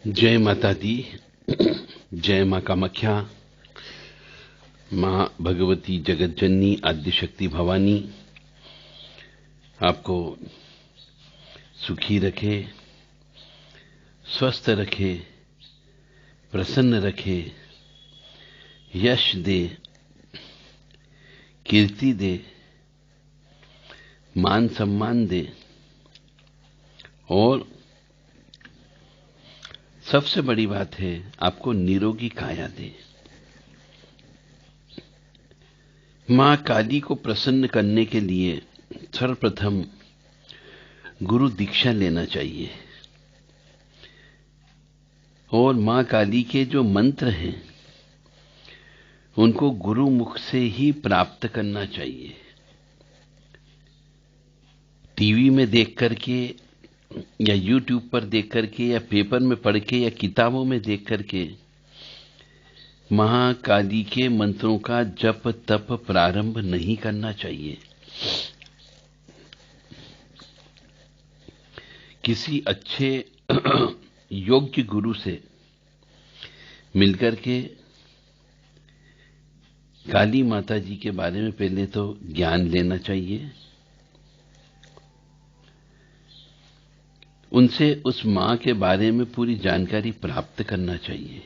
जय माता दी। जय मां कामाख्या, मां भगवती जगत जननी आद्य शक्ति भवानी आपको सुखी रखे, स्वस्थ रखे, प्रसन्न रखे, यश दे, कीर्ति दे, मान सम्मान दे और सबसे बड़ी बात है आपको निरोगी काया दे। मां काली को प्रसन्न करने के लिए सर्वप्रथम गुरु दीक्षा लेना चाहिए और मां काली के जो मंत्र हैं उनको गुरु मुख से ही प्राप्त करना चाहिए। टीवी में देख करके या यूट्यूब पर देख करके या पेपर में पढ़ के या किताबों में देख करके महाकाली के मंत्रों का जप तप प्रारंभ नहीं करना चाहिए। किसी अच्छे योग्य गुरु से मिलकर के काली माता जी के बारे में पहले तो ज्ञान लेना चाहिए, उनसे उस मां के बारे में पूरी जानकारी प्राप्त करना चाहिए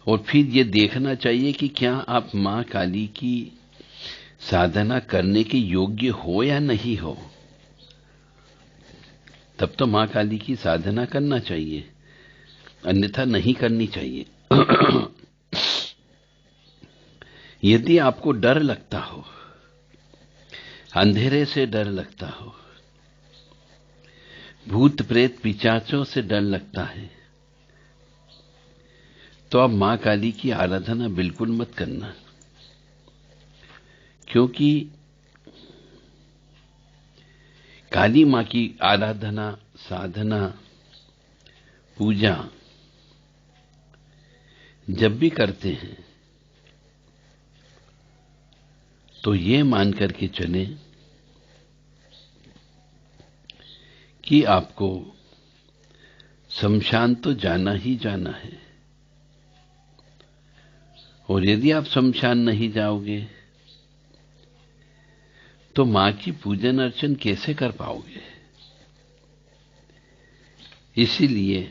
और फिर ये देखना चाहिए कि क्या आप मां काली की साधना करने के योग्य हो या नहीं हो। तब तो मां काली की साधना करना चाहिए, अन्यथा नहीं करनी चाहिए। यदि आपको डर लगता हो, अंधेरे से डर लगता हो, भूत प्रेत पिशाचों से डर लगता है, तो आप मां काली की आराधना बिल्कुल मत करना, क्योंकि काली मां की आराधना, साधना, पूजा जब भी करते हैं तो ये मान करके चले कि आपको शमशान तो जाना ही जाना है और यदि आप शमशान नहीं जाओगे तो मां की पूजन अर्चन कैसे कर पाओगे। इसीलिए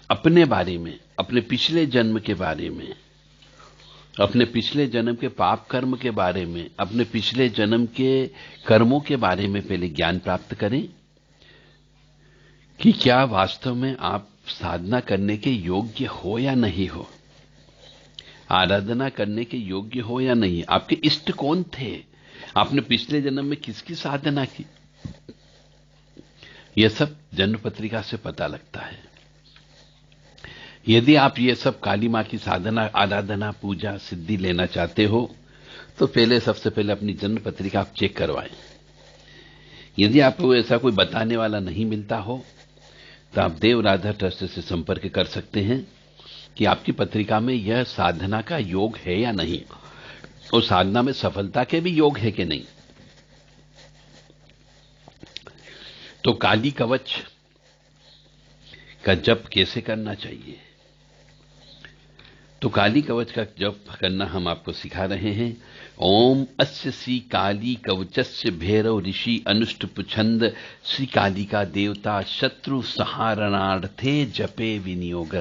अपने बारे में, अपने पिछले जन्म के बारे में, अपने पिछले जन्म के पाप कर्म के बारे में, अपने पिछले जन्म के कर्मों के बारे में पहले ज्ञान प्राप्त करें कि क्या वास्तव में आप साधना करने के योग्य हो या नहीं हो, आराधना करने के योग्य हो या नहीं। आपके इष्ट कौन थे, आपने पिछले जन्म में किसकी साधना की, यह सब जन्म पत्रिका से पता लगता है। यदि आप ये सब काली मां की साधना, आराधना, पूजा, सिद्धि लेना चाहते हो तो पहले सबसे पहले अपनी जन्म पत्रिका आप चेक करवाएं। यदि आपको ऐसा कोई बताने वाला नहीं मिलता हो तो आप देव राधा ट्रस्ट से संपर्क कर सकते हैं कि आपकी पत्रिका में यह साधना का योग है या नहीं और साधना में सफलता के भी योग है कि नहीं। तो काली कवच का जप कैसे करना चाहिए, तो काली कवच का जप करना हम आपको सिखा रहे हैं। ओम अस्य श्री काली कवचस्य भैरव ऋषि अनुष्ट पुछंद श्री काली का देवता शत्रु संहारणार्थे जपे विनियोग।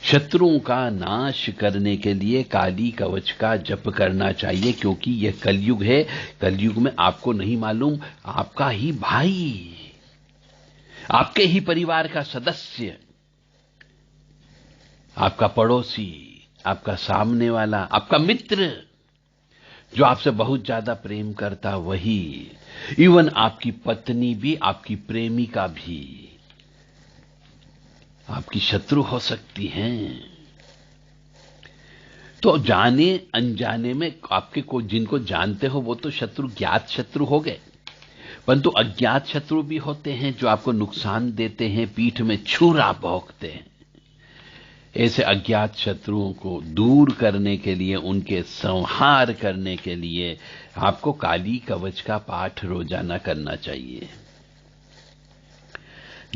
शत्रुओं का नाश करने के लिए काली कवच का जप करना चाहिए, क्योंकि यह कलयुग है। कलयुग में आपको नहीं मालूम, आपका ही भाई, आपके ही परिवार का सदस्य, आपका पड़ोसी, आपका सामने वाला, आपका मित्र जो आपसे बहुत ज्यादा प्रेम करता, वही इवन आपकी पत्नी भी, आपकी प्रेमिका भी आपकी शत्रु हो सकती हैं। तो जाने अनजाने में आपके को जिनको जानते हो वो तो शत्रु, ज्ञात शत्रु हो गए, परंतु अज्ञात शत्रु भी होते हैं जो आपको नुकसान देते हैं, पीठ में छुरा भोंकते हैं। ऐसे अज्ञात शत्रुओं को दूर करने के लिए, उनके संहार करने के लिए आपको काली कवच का पाठ रोजाना करना चाहिए।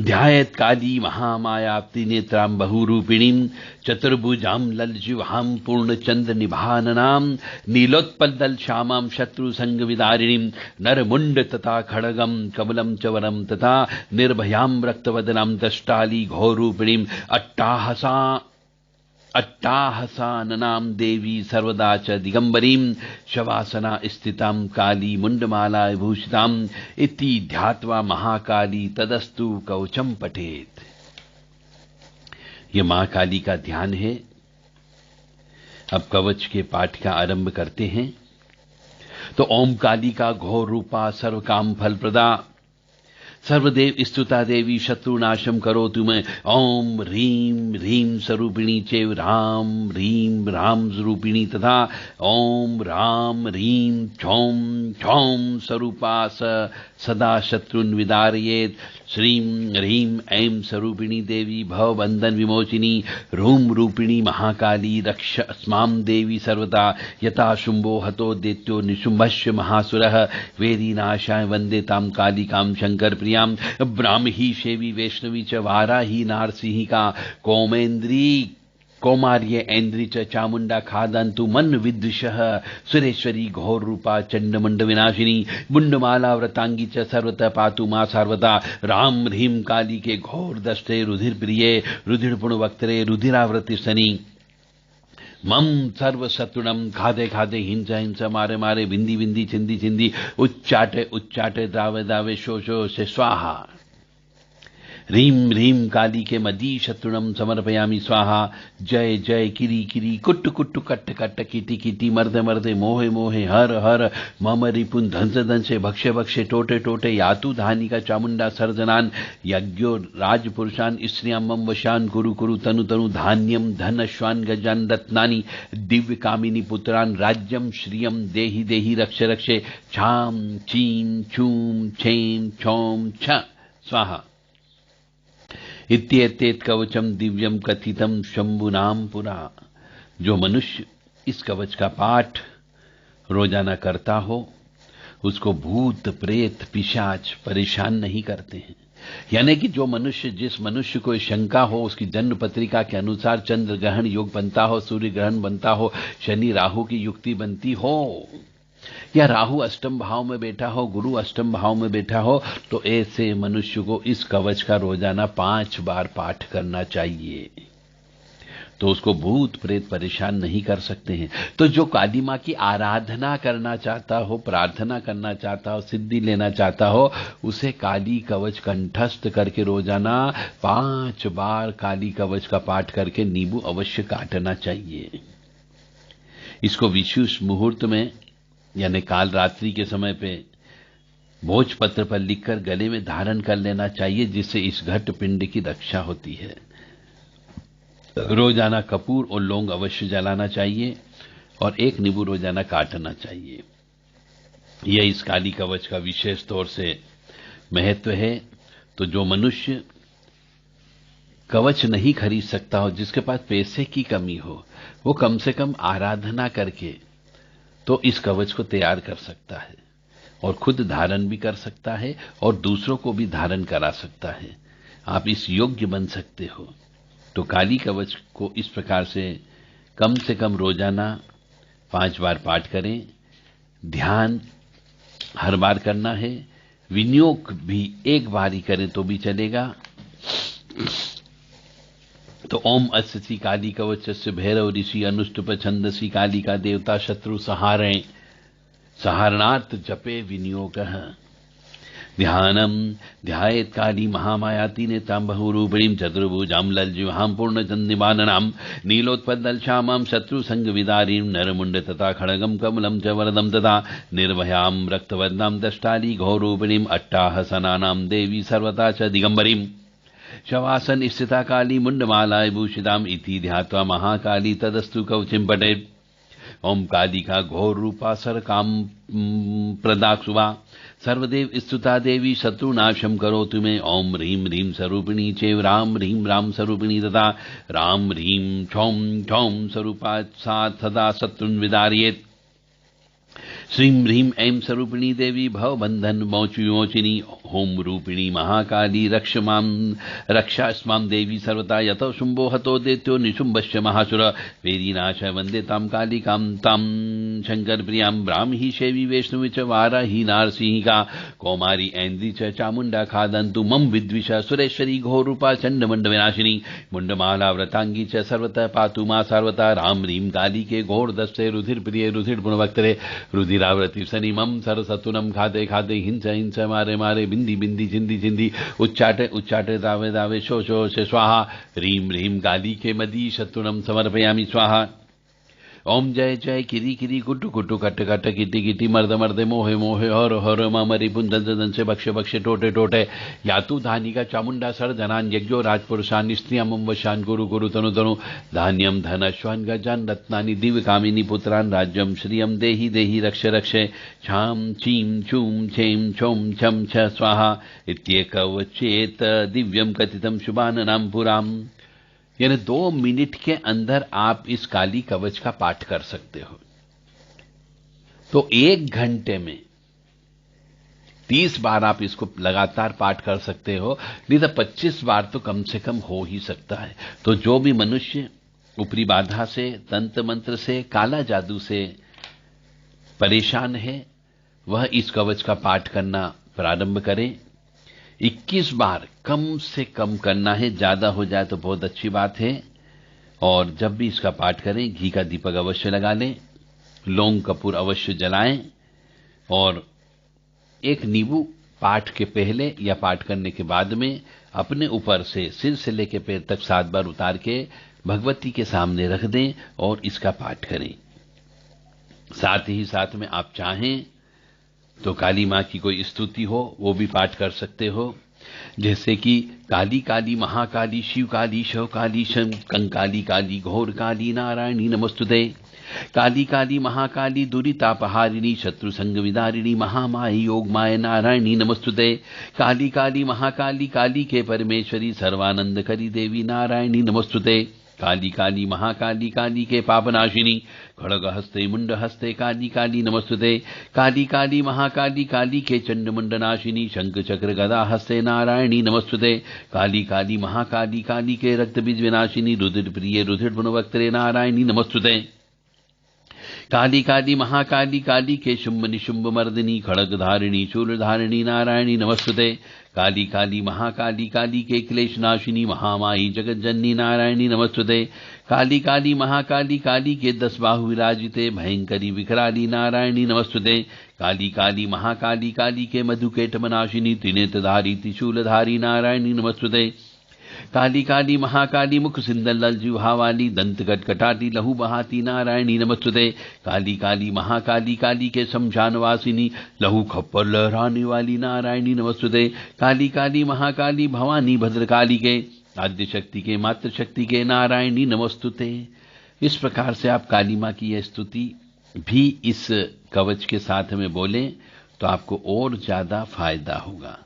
ध्यायेत् काली महामायाप्ति नेत्रां बहुरूपिणीं चतुर्भुजां ललजिह्वां पूर्णचंद्र निभाननां नीलोत्पल्लल श्यामां शत्रु संग विदारिणीं नरमुंड तथा खड्गं कमलं च वरं तथा निर्भयां रक्तवदनां दष्टाली घोरूपिणीं अट्टाहसाननां देवी सर्वदा च दिगंबरीं शवासना स्थितां काली मुंडमाला विभूषितां इति ध्यात्वा महाकाली तदस्तु कवचम पठेत। ये मां काली का ध्यान है। अब कवच के पाठ का आरंभ करते हैं। तो ओम काली का घोर रूपा सर्व काम फल प्रदा सर्वदेव स्तुता देवी शत्रुनाशम करो तुम्हें ओम ह्रीं ह्रीं स्वरूपिणी चैव राम ह्रीं राम स्वरूपिणी तथा ओम राम ह्रीं छौं छौं स्वरूपा सदा शत्रुन विदारयेत् श्रीं ह्रीं ऐं स्वरूपिणी देवी भवबंधन विमोचिनी रूम रूपिणी महाकाली रक्ष अस्मां देवी सर्वदा यथा शुंभो हतो दैत्यो निशुंभस्य महासुरः वेदीनाशाय वंदे तां कालिकां शंकर प्रियां ब्राह्मी शेवी वैष्णवी च वाराही नारसिंहिका कौमेन्द्री कौमार्य ऐन्द्री च चामुंडा खादंतु मन विद्विषः सुरेश्वरी घोर रूपा चंडमुंड विनाशिनी मुंडमाला व्रतांगी च सर्वतः पातु मां सर्वदा राम ह्रीं काली के घोर दष्टे रुधिर प्रिये रुधिरपुण वक्तरे रुधिरावृति सनी मम सर्व शत्रुणम खादे खादे हिंसा हिंसा मारे मारे विंदी विंदी चिंदी चिंदी उच्चाटे उच्चाटे दावे दावे शो शो से स्वाहा ह्रीं ह्रीं काली के मदी शत्रुणम समर्पयामि स्वाहा जय जय किरी किरी कुट्ट कुट्ट कट्ट कट्ट किटी किटी मर्दे मर्दे मोहे मोहे हर हर मम रिपुन धंस धंसे भक्षे भक्षे टोटे टोटे यातु धानिका चामुंडा सर्जनान यज्ञो राजपुरुषान स्त्रियां मम वशान कुरु कुरु तनु तनु धान्यम धन श्वान गजान रत्नानि दिव्य कामिनी पुत्रान राज्यम श्रियम देहि देहि रक्ष रक्षे छाम चीं छूम छेम छौम छ स्वाहा इत्येतेत कवचम दिव्यम कथितम शंभुनाम पुरा। जो मनुष्य इस कवच का पाठ रोजाना करता हो उसको भूत प्रेत पिशाच परेशान नहीं करते हैं। यानी कि जो मनुष्य, जिस मनुष्य को शंका हो, उसकी जन्म पत्रिका के अनुसार चंद्र ग्रहण योग बनता हो, सूर्य ग्रहण बनता हो, शनि राहु की युक्ति बनती हो, या राहु अष्टम भाव में बैठा हो, गुरु अष्टम भाव में बैठा हो, तो ऐसे मनुष्य को इस कवच का रोजाना 5 बार पाठ करना चाहिए। तो उसको भूत प्रेत परेशान नहीं कर सकते हैं। तो जो काली मां की आराधना करना चाहता हो, प्रार्थना करना चाहता हो, सिद्धि लेना चाहता हो, उसे काली कवच कंठस्थ करके रोजाना 5 बार काली कवच का पाठ करके नींबू अवश्य काटना चाहिए। इसको विशेष मुहूर्त में यानी काल रात्रि के समय पे भोजपत्र पर लिखकर गले में धारण कर लेना चाहिए, जिससे इस घट पिंड की रक्षा होती है। रोजाना कपूर और लौंग अवश्य जलाना चाहिए और 1 नींबू रोजाना काटना चाहिए। यह इस काली कवच का विशेष तौर से महत्व है। तो जो मनुष्य कवच नहीं खरीद सकता हो, जिसके पास पैसे की कमी हो, वो कम से कम आराधना करके तो इस कवच को तैयार कर सकता है और खुद धारण भी कर सकता है और दूसरों को भी धारण करा सकता है। आप इस योग्य बन सकते हो। तो काली कवच को इस प्रकार से कम रोजाना 5 बार पाठ करें। ध्यान हर बार करना है। विनियोग भी 1 बार ही करें तो भी चलेगा। तो ओम अस्य श्री काली कवचस्य भैरव ऋषि अनुष्टुप छंदसी काली का देवता शत्रु सहारे सहारणार्थ जपे विनियोगः ध्यानम ध्यायेत् काली महामायाति नेतां बहुरूपिणीं चतुर्भुजां ललजिह्वां पूर्णचन्द्रनिभाननां नीलोत्पल्लल श्यामां शत्रु संग विदारिणीं नरमुंड तथा खड्गं कमलं च वरदं तथा निर्भयां रक्तवर्णां दष्टाली घोरूपिणीं अट्टाहसनानां देवी सर्वदा च दिगंबरीं शवासन स्थिता काली मुंडमाला विभूषिताम् इति ध्यात्वा महाकाली तदस्तु कवचिं पठेत्। ओम काली का घोर रूपा सर काम प्रदाक्षुवा सर्वदेव स्तुता देवी शत्रुनाशम करोतु मे। ओम ह्रीं ह्रीं स्वरूपिणी चैव राम ह्रीं राम स्वरूपिणी तथा राम ह्रीं छौं छौं स्वरूपा सा सदा शत्रुन् विदारयेत्। श्रीं ह्रीं ऐं स्वरूपिणी देवी भवबंधन मोचविमोचिनी। होम रूपिणी महाकाली रक्षास्मां देवी सर्वदा यतो शुंभो हतो दैत्यो निशुंभश्च महासुर। वेदीनाश वंदे तां कालिकां तां शंकर प्रियां ब्राह्मी शैवी वैष्णवी च वाराही नारसिंहिका कौमारी ऐन्द्री च चामुंडा खादन्तु मम विद्विष सुरेश्वरी घोरूपा चंडमंड विनाशिनी। मुंडमाला व्रतांगी च सर्वतः पातु मां सर्वता। राम ह्रीं काली के घोर दस्ते रुधिर प्रिय रुधिर गुणवक्तरे रुधिरावृति शनि मम सरसतुनम खाते खाते हिंस हिंस मारे मारे बिंदी बिंदी चिंदी चिंदी उच्चाटे उच्चाटे दावे दावे शो शो से स्वाहा। ह्रीं ह्रीं काली के मदी शत्रुनम समर्पयामि स्वाहा। ओम जय जय किरी किरी कुटु कुटु कट कट किटी किटी मर्द मर्दे मोहे मोहे हर हर ममरी पुंदन दन से बक्षे बक्षे टोटे टोटे। यातु धानिका चामुंडा सर धनान यज्ञो राजपुरुषान स्त्रियाम वशान गुरु गुरु तनु तनु। धान्यम धनश्वान गजान रत्नानि दिव्य कामिनी पुत्रान राज्यम श्रियम देहि देहि रक्ष रक्षे। छाम चीम चूम छेम छोम छम छ स्वाहा इत्येकवचेत दिव्यम कथितम शुभाननाम पुराम। यानी 2 मिनट के अंदर आप इस काली कवच का पाठ कर सकते हो। तो 1 घंटे में 30 बार आप इसको लगातार पाठ कर सकते हो, नहीं तो 25 बार तो कम से कम हो ही सकता है। तो जो भी मनुष्य ऊपरी बाधा से, तंत्र मंत्र से, काला जादू से परेशान है, वह इस कवच का पाठ करना प्रारंभ करें। 21 बार कम से कम करना है, ज्यादा हो जाए तो बहुत अच्छी बात है। और जब भी इसका पाठ करें घी का दीपक अवश्य लगा लें, लौंग कपूर अवश्य जलाएं और एक नींबू पाठ के पहले या पाठ करने के बाद में अपने ऊपर से सिर से लेकर पैर तक 7 बार उतार के भगवती के सामने रख दें और इसका पाठ करें। साथ ही साथ में आप चाहें तो काली मां की कोई स्तुति हो वो भी पाठ कर सकते हो, जैसे कि काली काली महाकाली शिव काली शव काली कंकाली काली घोर काली नारायणी नमस्तुते। काली काली महाकाली दुरितापहारिणी शत्रु संग विदारिणी महामाई योग माय नारायणी नमस्तुते। काली काली महाकाली काली के परमेश्वरी सर्वानंद करी देवी नारायणी नमस्तुते। काली काली महाकाली काली के पापनाशिनी खड़ग हस्ते मुंड हस्ते काली काली नमस्तुते। काली काली महाकाली काली के चंड मुंडनाशिनी शंख चक्र गदा हस्ते नारायणी नमस्तुते। काली काली महाकाली काली के रक्त बीज विनाशिनी रुधिर प्रिय रुधिर गुणवक्तरे नारायणी नमस्तुते। काली काली महाकाली काली के शुंभ निशुंभ मर्दिनी खड़ग धारिणी शूल धारिणी नारायणी नमस्तुते। काली काली महाकाली काली के क्लेश नाशिनी महामाई जगत जननी नारायणी नमस्तुते। काली काली महाकाली काली के 10 बाहु विराजिते भयंकरी विकराली नारायणी नमस्तुते। काली काली महाकाली काली के मधुकेटमनाशिनी त्रिनेत्रधारी त्रिशूलधारी नारायणी नमस्तुते। काली काली महाकाली मुख सिंदल लल जिह्वा वाली दंत कटकटाती लहू बहाती नारायणी नमस्तुते। काली काली महाकाली काली के शमशान वासिनी लहू खप्पर लहराने वाली नारायणी नमस्तुते। काली काली महाकाली भवानी भद्रकाली के आद्य शक्ति के मातृ शक्ति के नारायणी नमस्तुते। इस प्रकार से आप काली मां की यह स्तुति भी इस कवच के साथ में बोलें तो आपको और ज्यादा फायदा होगा।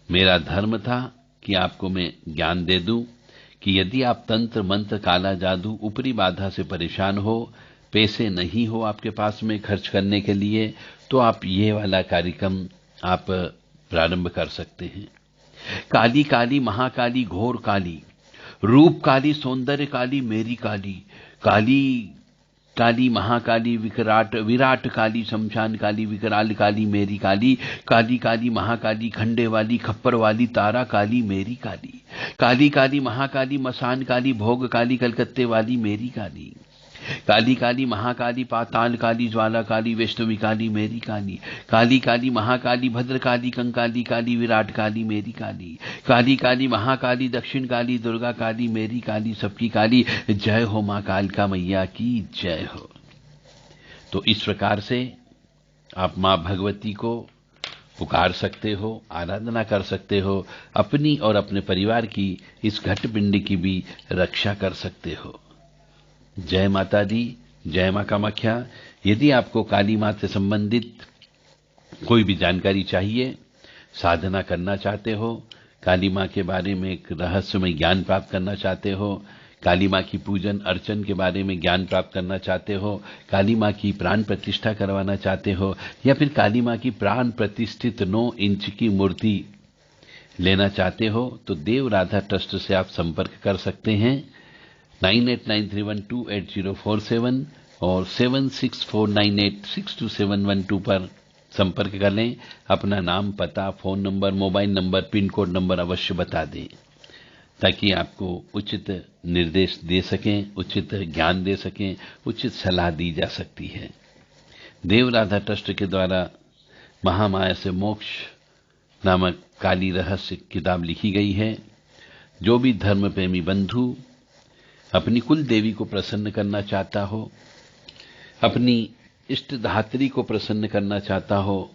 मेरा धर्म था कि आपको मैं ज्ञान दे दूं कि यदि आप तंत्र मंत्र काला जादू ऊपरी बाधा से परेशान हो, पैसे नहीं हो आपके पास में खर्च करने के लिए, तो आप ये वाला कार्यक्रम आप प्रारंभ कर सकते हैं। काली काली महाकाली घोर काली रूप काली सौंदर्य काली मेरी काली। काली काली महाकाली विराट काली शमशान काली विकराल काली मेरी काली। काली काली महाकाली खंडे वाली खप्पर वाली तारा काली मेरी काली। काली काली महाकाली मसान काली भोग काली कलकत्ते वाली मेरी काली। काली काली महाकाली पाताल काली ज्वाला काली वैष्णवी काली मेरी काली। काली काली महाकाली भद्र काली कंकाली काली विराट काली मेरी काली। काली काली महाकाली दक्षिण काली दुर्गा काली मेरी काली सबकी काली। जय हो मां कालिका मैया की जय हो। तो इस प्रकार से आप मां भगवती को पुकार सकते हो, आराधना कर सकते हो, अपनी और अपने परिवार की इस घटपिंड की भी रक्षा कर सकते हो। जय माता दी, जय मां कामाख्या। यदि आपको काली मां से संबंधित कोई भी जानकारी चाहिए, साधना करना चाहते हो, काली माँ के बारे में एक रहस्यमय ज्ञान प्राप्त करना चाहते हो, काली माँ की पूजन अर्चन के बारे में ज्ञान प्राप्त करना चाहते हो, काली माँ की प्राण प्रतिष्ठा करवाना चाहते हो, या फिर काली माँ की प्राण प्रतिष्ठित 9 इंच की मूर्ति लेना चाहते हो, तो देव राधा ट्रस्ट से आप संपर्क कर सकते हैं 9893128047 और 7649862712 पर संपर्क कर लें। अपना नाम, पता, phone number, mobile number, pin code number अवश्य बता दें ताकि आपको उचित निर्देश दे सकें, उचित ज्ञान दे सकें, उचित सलाह दी जा सकती है। देव राधा ट्रस्ट के द्वारा महामाया से मोक्ष नामक काली रहस्य किताब लिखी गई है। जो भी धर्म प्रेमी बंधु अपनी कुल देवी को प्रसन्न करना चाहता हो, अपनी इष्ट धात्री को प्रसन्न करना चाहता हो,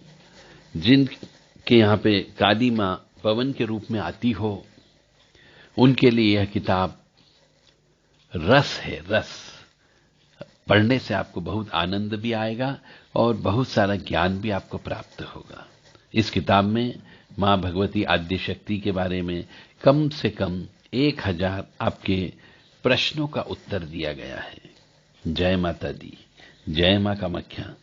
जिनके यहाँ पे काली माँ पवन के रूप में आती हो, उनके लिए यह किताब रस है। रस पढ़ने से आपको बहुत आनंद भी आएगा और बहुत सारा ज्ञान भी आपको प्राप्त होगा। इस किताब में माँ भगवती आद्य शक्ति के बारे में कम से कम 1000 आपके प्रश्नों का उत्तर दिया गया है। जय माता दी, जय माँ कामाख्या।